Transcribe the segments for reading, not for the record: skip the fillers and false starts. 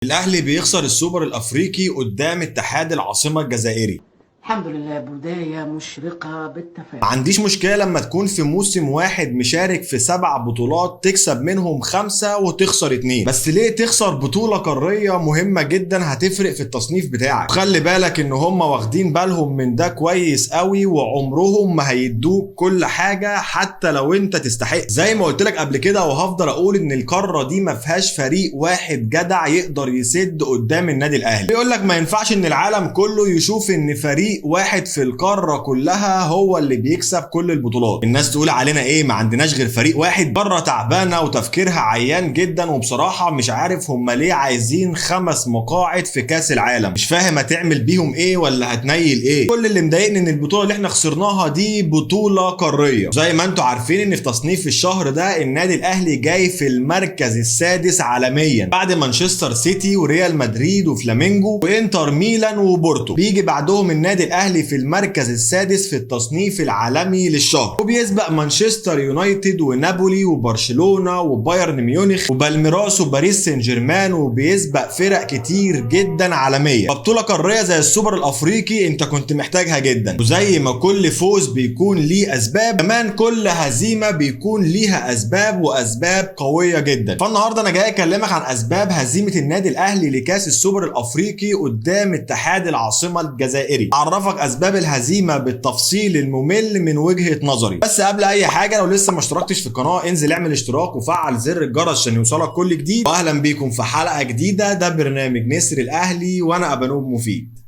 الاهلي بيخسر السوبر الافريقي قدام اتحاد العاصمه الجزائري. الحمد لله، بداية مشرقة ما بالتفاؤل. عنديش مشكله لما تكون في موسم واحد مشارك في 7 بطولات تكسب منهم 5 وتخسر 2، بس ليه تخسر بطوله قاريه مهمه جدا هتفرق في التصنيف بتاعك؟ خلي بالك ان هم واخدين بالهم من ده كويس قوي، وعمرهم ما هيدوك كل حاجه حتى لو انت تستحق. زي ما قلت لك قبل كده وهفضل اقول ان القاره دي ما فيهاش فريق واحد جدع يقدر يسد قدام النادي الاهلي. بيقول لك ما ينفعش ان العالم كله يشوف ان فريق واحد في القاره كلها هو اللي بيكسب كل البطولات. الناس تقول علينا ايه، ما عندناش غير فريق واحد؟ قاره تعبانه وتفكيرها عيان جدا، وبصراحه مش عارف هم ليه عايزين 5 مقاعد في كاس العالم. مش فاهم هتعمل بيهم ايه ولا هتنيل ايه. كل اللي مضايقني ان البطوله اللي احنا خسرناها دي بطوله قاريه. زي ما انتم عارفين ان في تصنيف الشهر ده النادي الاهلي جاي في المركز السادس عالميا بعد مانشستر سيتي وريال مدريد وفلامينجو وانتر ميلان وبورتو. بيجي بعدهم النادي الاهلي في المركز السادس في التصنيف العالمي للشهر، وبيسبق مانشستر يونايتد ونابولي وبرشلونه وبايرن ميونخ وبالميراس وباريس سان جيرمان، وبيسبق فرق كتير جدا عالميه. فبطوله قاريه زي السوبر الافريقي انت كنت محتاجها جدا، وزي ما كل فوز بيكون ليه اسباب، كمان كل هزيمه بيكون ليها اسباب واسباب قويه جدا. فالنهارده انا جاي اكلمك عن اسباب هزيمه النادي الاهلي لكاس السوبر الافريقي قدام اتحاد العاصمه الجزائري. اعرفك اسباب الهزيمه بالتفصيل الممل من وجهه نظري. بس قبل اي حاجه لو لسه ما اشتركتش في القناه انزل اعمل اشتراك وفعل زر الجرس عشان يوصلك كل جديد. واهلا بيكم في حلقه جديده. ده برنامج نسر الاهلي وانا ابانوب مفيد.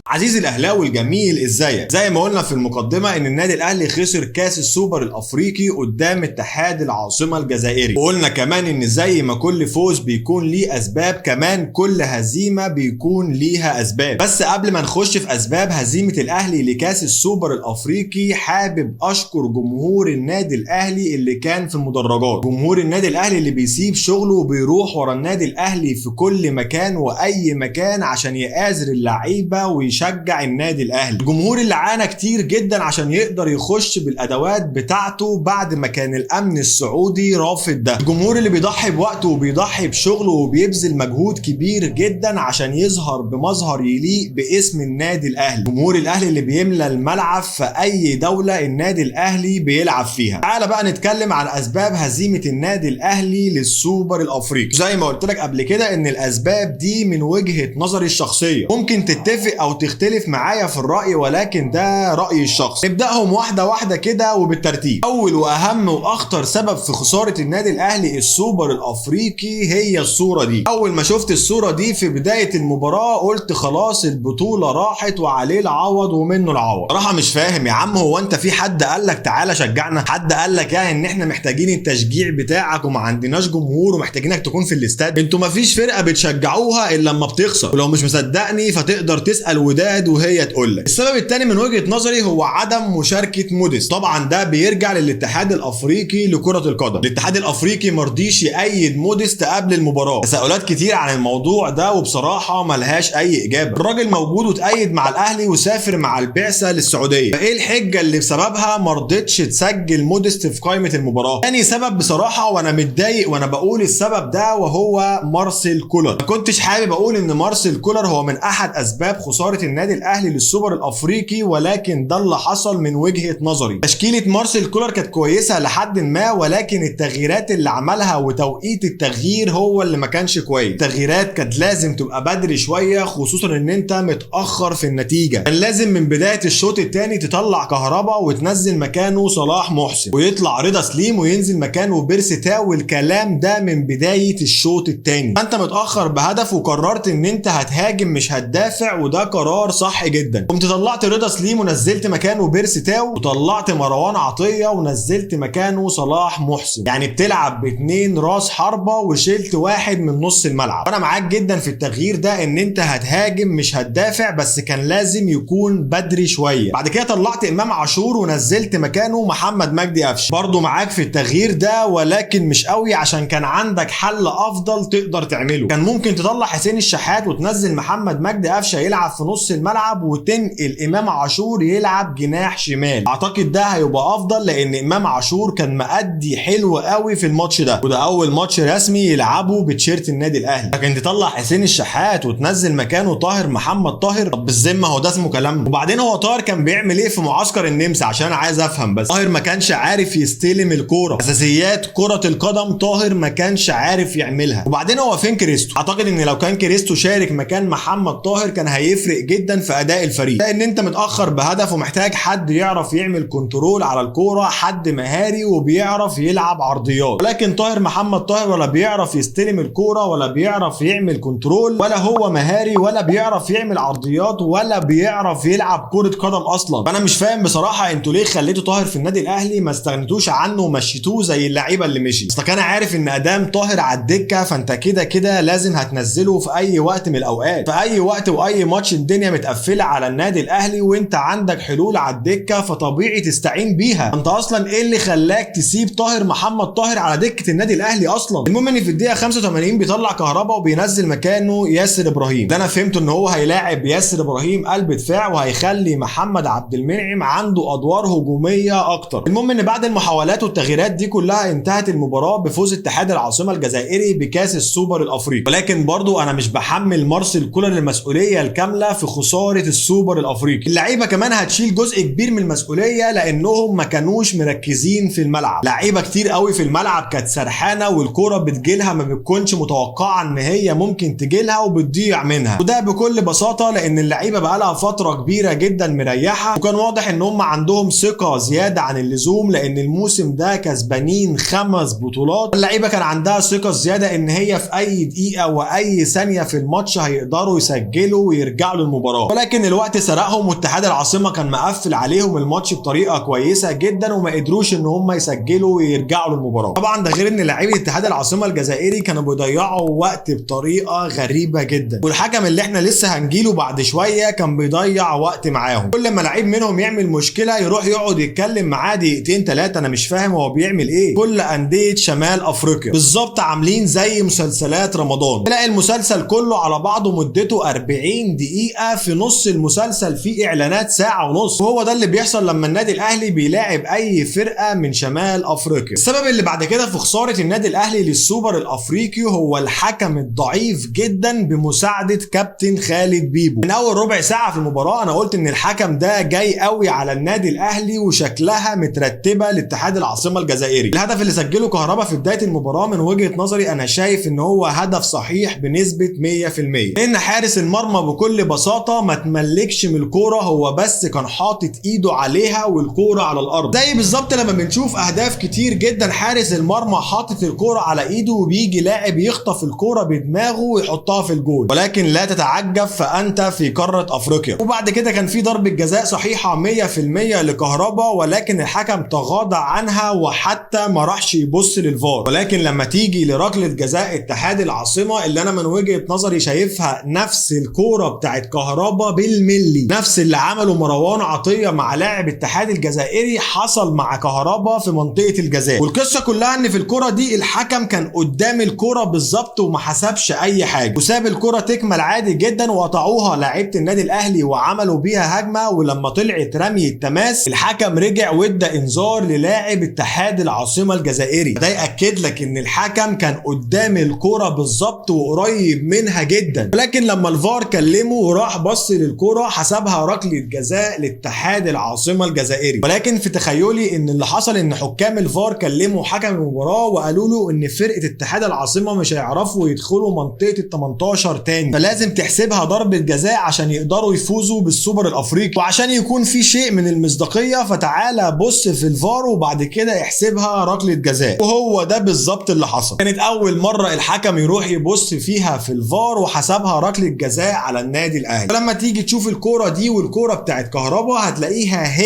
عزيزي الاهلاوي الجميل، ازيك؟ زي ما قلنا في المقدمه ان النادي الاهلي خسر كاس السوبر الافريقي قدام اتحاد العاصمه الجزائري، وقلنا كمان ان زي ما كل فوز بيكون ليه اسباب، كمان كل هزيمه بيكون ليها اسباب. بس قبل ما نخش في اسباب هزيمه الاهلي لكاس السوبر الافريقي، حابب اشكر جمهور النادي الاهلي اللي كان في المدرجات. جمهور النادي الاهلي اللي بيسيب شغله وبيروح ورا النادي الاهلي في كل مكان واي مكان عشان يآزر اللعيبه ويشجع النادي الاهلي. الجمهور اللي عانى كتير جدا عشان يقدر يخش بالادوات بتاعته بعد ما كان الامن السعودي رافض ده. الجمهور اللي بيضحي بوقته وبيضحي بشغله وبيبذل مجهود كبير جدا عشان يظهر بمظهر يليق باسم النادي الاهلي. جمهور الاهلي اللي بيملى الملعب في اي دوله النادي الاهلي بيلعب فيها. تعال بقى نتكلم عن اسباب هزيمه النادي الاهلي للسوبر الافريقي. زي ما قلت لك قبل كده ان الاسباب دي من وجهه نظري الشخصيه، ممكن تتفق او تختلف معايا في الرأي، ولكن ده رأيي الشخصي. نبدأهم واحدة واحدة كده وبالترتيب. أول وأهم وأخطر سبب في خسارة النادي الأهلي السوبر الأفريقي هي الصورة دي. أول ما شفت الصورة دي في بداية المباراة قلت خلاص البطولة راحت وعليه العوض ومنه العوض. صراحة مش فاهم يا عم، هو أنت في حد قال لك تعالى شجعنا؟ حد قال لك يعني إن إحنا محتاجين التشجيع بتاعك وما عندناش جمهور ومحتاجينك تكون في الاستاد؟ أنتوا ما فيش فرقة بتشجعوها إلا لما بتخسر، ولو مش مصدقني فتقدر تسأل وداد وهي تقول لك. السبب الثاني من وجهة نظري هو عدم مشاركة موديست. طبعا ده بيرجع للاتحاد الافريقي لكرة القدم. الاتحاد الافريقي مرضيش يأيد موديست قبل المباراة. تساؤلات كتير عن الموضوع ده وبصراحة ملهاش اي اجابة. الراجل موجود وتأيد مع الاهلي وسافر مع البعثة للسعودية، فايه الحجة اللي بسببها مرضتش تسجل موديست في قائمة المباراة؟ ثاني سبب بصراحة وانا متضايق وانا بقول السبب ده وهو مارسيل كولر. ما كنتش حابب اقول ان مارسيل كولر هو من احد اسباب خسارة النادي الاهلي للسوبر الافريقي، ولكن ده اللي حصل من وجهة نظري. تشكيلة مارسيل كولر كانت كويسة لحد ما، ولكن التغييرات اللي عملها وتوقيت التغيير هو اللي ما كانش كويس. التغييرات كانت لازم تبقى بدري شوية، خصوصا ان انت متأخر في النتيجة. كان لازم من بداية الشوط الثاني تطلع كهربا وتنزل مكانه صلاح محسن، ويطلع رضا سليم وينزل مكانه بيرسي تاو، والكلام ده من بداية الشوط الثاني. انت متأخر بهدف وقررت ان انت هتهاجم مش هتدافع، وده قرار صح جدا. قمت طلعت رضا سليم ونزلت مكانه بيرسي تاو، وطلعت مروان عطية ونزلت مكانه صلاح محسن. يعني بتلعب باتنين راس حربة وشلت واحد من نص الملعب. انا معاك جدا في التغيير ده ان انت هتهاجم مش هتدافع، بس كان لازم يكون بدري شوية. بعد كده طلعت امام عاشور ونزلت مكانه محمد مجدي قفشه. برضو معاك في التغيير ده ولكن مش قوي، عشان كان عندك حل افضل تقدر تعمله. كان ممكن تطلع حسين الشحات وتنزل محمد مجدي قفشه يلعب في نص نص الملعب وتنقل امام عاشور يلعب جناح شمال. اعتقد ده هيبقى افضل لان امام عاشور كان مأدي حلو قوي في الماتش ده، وده اول ماتش رسمي يلعبه بتشيرت النادي الاهلي. لكن تطلع حسين الشحات وتنزل مكانه طاهر محمد طاهر، طب بالذمه هو ده اسمه كلام؟ وبعدين هو طاهر كان بيعمل ايه في معسكر النمسا؟ عشان عايز افهم بس. طاهر ما كانش عارف يستلم الكوره، اساسيات كره القدم طاهر ما كانش عارف يعملها. وبعدين هو فين كريستو؟ اعتقد ان لو كان كريستو شارك مكان محمد طاهر كان هيفرق جدا في اداء الفريق، لان انت متاخر بهدف ومحتاج حد يعرف يعمل كنترول على الكوره، حد مهاري وبيعرف يلعب عرضيات. ولكن طاهر محمد طاهر ولا بيعرف يستلم الكوره ولا بيعرف يعمل كنترول، ولا هو مهاري ولا بيعرف يعمل عرضيات ولا بيعرف يلعب كره قدم اصلا. فانا مش فاهم بصراحه انتوا ليه خليتوا طاهر في النادي الاهلي، ما استغنيتوش عنه ومشيتوه زي اللعيبه اللي مشي. اصل كان عارف ان ادام طاهر على الدكه فانت كده كده لازم هتنزله في اي وقت من الاوقات، في اي وقت واي ماتش الدنيا متقفله على النادي الاهلي وانت عندك حلول على الدكه فطبيعي تستعين بيها. انت اصلا ايه اللي خلاك تسيب طاهر محمد طاهر على دكه النادي الاهلي اصلا؟ المهم ان في الدقيقه 85 بيطلع كهربا وبينزل مكانه ياسر ابراهيم. ده انا فهمته ان هو هيلاعب ياسر ابراهيم قلب دفاع وهيخلي محمد عبد المنعم عنده ادوار هجوميه اكتر. المهم ان بعد المحاولات والتغييرات دي كلها انتهت المباراه بفوز اتحاد العاصمه الجزائري بكاس السوبر الافريقي. ولكن برضو انا مش بحمل مارسيل كولر المسؤوليه الكامله في خساره السوبر الافريقي. اللعيبه كمان هتشيل جزء كبير من المسؤوليه لانهم ما كانوش مركزين في الملعب. لعيبه كتير قوي في الملعب كانت سرحانه والكوره بتجيلها ما بتكونش متوقعه ان هي ممكن تجيلها وبتضيع منها، وده بكل بساطه لان اللعيبه بقالها فتره كبيره جدا مريحه، وكان واضح ان هم عندهم ثقه زياده عن اللزوم لان الموسم ده كسبانين 5 بطولات. اللعيبه كان عندها ثقه زياده ان هي في اي دقيقه واي ثانيه في الماتش هيقدروا يسجلوا ويرجعوا للمباراه. ولكن الوقت سرقهم واتحاد العاصمه كان مقفل عليهم الماتش بطريقه كويسه جدا وما قدروش ان هم يسجلوا ويرجعوا للمباراه. طبعا ده غير ان لعيبه اتحاد العاصمه الجزائري كانوا بيضيعوا وقت بطريقه غريبه جدا، والحكم اللي احنا لسه هنجيله بعد شويه كان بيضيع وقت معاهم. كل ما لعيب منهم يعمل مشكله يروح يقعد يتكلم معاه دقيقتين 3. انا مش فاهم هو بيعمل ايه. كل انديه شمال افريقيا بالظبط عاملين زي مسلسلات رمضان، تلاقي المسلسل كله على بعضه مدته 40 دقيقه، في نص المسلسل فيه اعلانات ساعه ونص. وهو ده اللي بيحصل لما النادي الاهلي بيلاعب اي فرقه من شمال افريقيا. السبب اللي بعد كده في خساره النادي الاهلي للسوبر الافريقي هو الحكم الضعيف جدا بمساعده كابتن خالد بيبو. من اول ربع ساعه في المباراه انا قلت ان الحكم ده جاي قوي على النادي الاهلي وشكلها مترتبه لاتحاد العاصمه الجزائري. الهدف اللي سجله كهربا في بدايه المباراه من وجهه نظري انا شايف ان هو هدف صحيح بنسبه 100%، لان حارس المرمى بكل بساطه ما تملكش من الكوره، هو بس كان حاطط ايده عليها والكوره على الارض. زي بالظبط لما بنشوف اهداف كتير جدا حارس المرمى حاطط الكوره على ايده وبيجي لاعب يخطف الكوره بدماغه ويحطها في الجول. ولكن لا تتعجب فانت في قاره افريقيا. وبعد كده كان في ضربه جزاء صحيحه 100% لكهربا، ولكن الحكم تغاضى عنها وحتى ما راحش يبص للفار. ولكن لما تيجي لركله جزاء اتحاد العاصمه اللي انا من وجهه نظري شايفها نفس الكوره بتاعت كهربا بالملي، نفس اللي عمله مروان عطيه مع لاعب الاتحاد الجزائري حصل مع كهربا في منطقه الجزاء. والقصه كلها ان في الكوره دي الحكم كان قدام الكوره بالظبط وما حسبش اي حاجه وساب الكوره تكمل عادي جدا، وقطعوها لاعيبه النادي الاهلي وعملوا بيها هجمه. ولما طلعت رمي التماس الحكم رجع وادى انذار للاعب اتحاد العاصمه الجزائري. ده ياكد لك ان الحكم كان قدام الكوره بالظبط وقريب منها جدا. ولكن لما الفار كلمه وراح بص للكوره حسبها ركله جزاء لاتحاد العاصمه الجزائري. ولكن في تخيلي ان اللي حصل ان حكام الفار كلموا حكم المباراه وقالوا له ان فرقه اتحاد العاصمه مش هيعرفوا يدخلوا منطقه ال 18 تاني، فلازم تحسبها ضربه جزاء عشان يقدروا يفوزوا بالسوبر الافريقي. وعشان يكون في شيء من المصداقيه فتعالى بص في الفار وبعد كده احسبها ركله جزاء. وهو ده بالظبط اللي حصل. كانت اول مره الحكم يروح يبص فيها في الفار وحسبها ركله جزاء على النادي الاهلي. فلما تيجي تشوف الكوره دي والكوره بتاعت كهربا هتلاقيها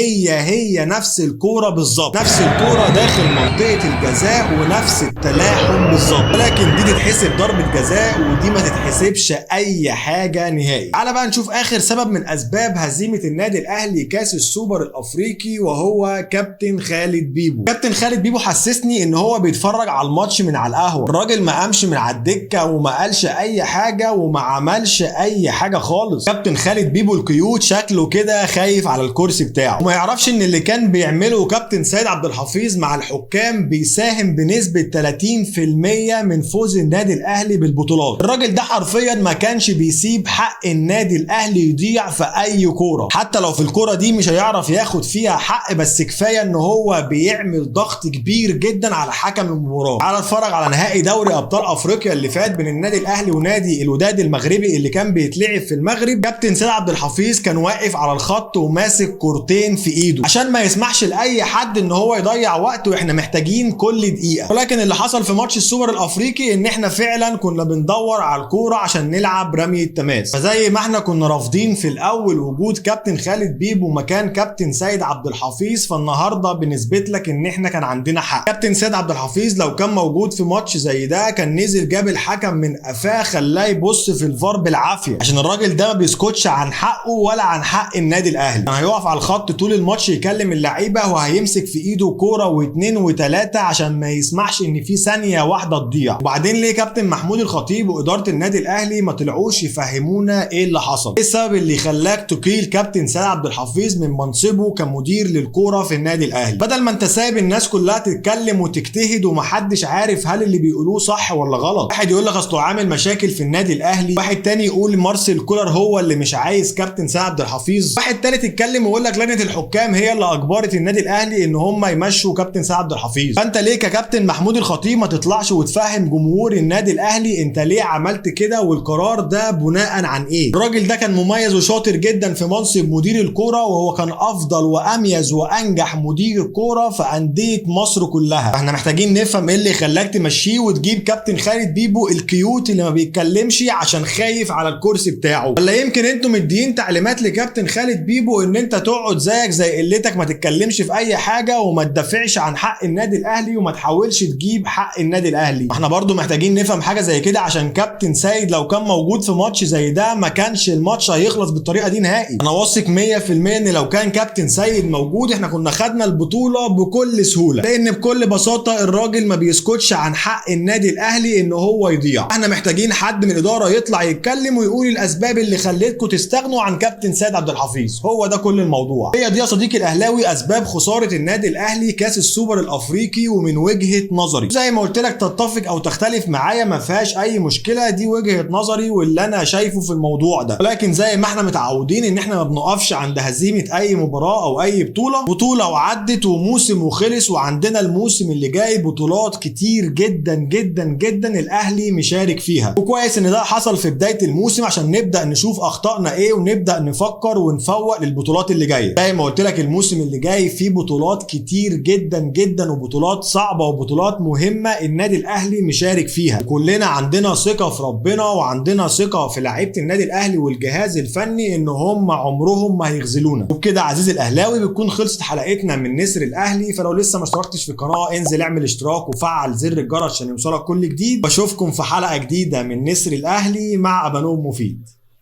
هي نفس الكوره بالظبط، نفس الكوره داخل منطقه الجزاء ونفس التلاحم بالظبط. ولكن دي تتحسب ضربه جزاء ودي ما تتحسبش اي حاجه نهائي. تعالى بقى نشوف اخر سبب من اسباب هزيمه النادي الاهلي كاس السوبر الافريقي وهو كابتن خالد بيبو. كابتن خالد بيبو حسسني ان هو بيتفرج على الماتش من على القهوه. الراجل ما قامش من على الدكه وما قالش اي حاجه وما عملش اي حاجه خالص. كابتن خالد بيبو القيود شكله كده خايف على الكرسي بتاعه، وما يعرفش ان اللي كان بيعمله كابتن سيد عبد الحفيظ مع الحكام بيساهم بنسبة 30% من فوز النادي الاهلي بالبطولات. الراجل ده حرفيا ما كانش بيسيب حق النادي الاهلي يضيع في اي كورة، حتى لو في الكورة دي مش هيعرف ياخد فيها حق، بس كفاية ان هو بيعمل ضغط كبير جدا على حكم المباراة. تعال اتفرج على نهائي دوري ابطال افريقيا اللي فات بين النادي الاهلي ونادي الوداد المغربي اللي كان بيتلعب في المغرب. كابتن سيد عبد الحفيظ كان واقف على الخط وماسك كورتين في ايده عشان ما يسمحش لاي حد ان هو يضيع وقت، واحنا محتاجين كل دقيقة. ولكن اللي حصل في ماتش السوبر الافريقي ان احنا فعلا كنا بندور على الكورة عشان نلعب رمي التماس. فزي ما احنا كنا رافضين في الاول وجود كابتن خالد بيبو مكان كابتن سيد عبد الحفيظ، فالنهارده بنثبت لك ان احنا كان عندنا حق. كابتن سيد عبد الحفيظ لو كان موجود في ماتش زي ده كان نزل جاب الحكم من قفاه خلاه يبص في الفار بالعافيه، عشان الراجل ده ما بيسكتش عن حقه ولا عن حق النادي الاهلي. كان هيقف على الخط طول الماتش يكلم اللعيبه وهيمسك في ايده كوره واثنين وثلاثه عشان ما يسمحش ان في ثانيه واحده تضيع. وبعدين ليه كابتن محمود الخطيب واداره النادي الاهلي ما طلعوش يفهمونا ايه اللي حصل؟ ايه السبب اللي خلاك تقيل كابتن سيد عبد الحفيظ من منصبه كمدير للكوره في النادي الاهلي، بدل ما انت سايب الناس كلها تتكلم وتجتهد ومحدش عارف هل اللي بيقولوه صح ولا غلط؟ واحد يقول لك اصله عامل مشاكل في النادي الاهلي، واحد تاني يقول مارسيل كولر هو اللي مش عايز كابتن سيد عبد الحفيظ، واحد تالت يتكلم ويقول لك لجنه الحكام هي اللي اجبرت النادي الاهلي ان هم يمشوا كابتن سيد عبد الحفيظ. فانت ليه ككابتن محمود الخطيب ما تطلعش وتفهم جمهور النادي الاهلي انت ليه عملت كده والقرار ده بناء عن ايه؟ الراجل ده كان مميز وشاطر جدا في منصب مدير الكوره، وهو كان افضل واميز وانجح مدير كوره في انديه مصر كلها. احنا محتاجين نفهم ايه اللي خلاك تمشيه وتجيب كابتن خالد بيبو الكيوت اللي ما بيتكلمش عشان خايف على الكرسي بتاعه، ولا يمكن انتم مدين تعليمات لكابتن خالد بيبو ان انت تقعد زيك زي قلتك ما تتكلمش في اي حاجه وما تدافعش عن حق النادي الاهلي وما تحاولش تجيب حق النادي الاهلي. احنا برضو محتاجين نفهم حاجه زي كده، عشان كابتن سيد لو كان موجود في ماتش زي ده ما كانش الماتش هيخلص بالطريقه دي نهائي. انا واثق 100% ان لو كان كابتن سيد موجود احنا كنا خدنا البطوله بكل سهوله، لان بكل بساطه الراجل ما بيسكتش عن حق النادي الاهلي ان هو يضيع. احنا محتاجين حد من الاداره يطلع يتكلم ويقول الاسباب اللي خلتكم تستغنوا عن كابتن سيد عبد الحفيظ. هو ده كل الموضوع. هي دي يا صديقي الاهلاوي اسباب خساره النادي الاهلي كاس السوبر الافريقي، ومن وجهه نظري زي ما قلت لك تتفق او تختلف معايا ما فيهاش اي مشكله، دي وجهه نظري واللي انا شايفه في الموضوع ده. ولكن زي ما احنا متعودين ان احنا ما بنقفش عند هزيمه اي مباراه او اي بطوله وعدت وموسم وخلص، وعندنا الموسم اللي جاي بطولات كتير جدا جدا جدا الاهلي مشارك فيها. وكويس ان ده حصل في بدايه الموسم عشان نبدا نشوف اخطائنا ايه ونبدا نفكر ونفوق للبطولات اللي جايه. زي ما قلت لك الموسم اللي جاي فيه بطولات كتير جدا جدا وبطولات صعبه وبطولات مهمه النادي الاهلي مشارك فيها، وكلنا عندنا ثقه في ربنا وعندنا ثقه في لعيبه النادي الاهلي والجهاز الفني ان هم عمرهم ما هيخذلونا. وبكده عزيزي الاهلاوي بتكون خلصت حلقتنا من نسر الاهلي. فلو لسه ما اشتركتش في القناه انزل اعمل اشتراك وفعل زر الجرس عشان يوصلك كل جديد. بشوفكم في حلقه جديده من نسر الاهلي مع ابانوب مفيد.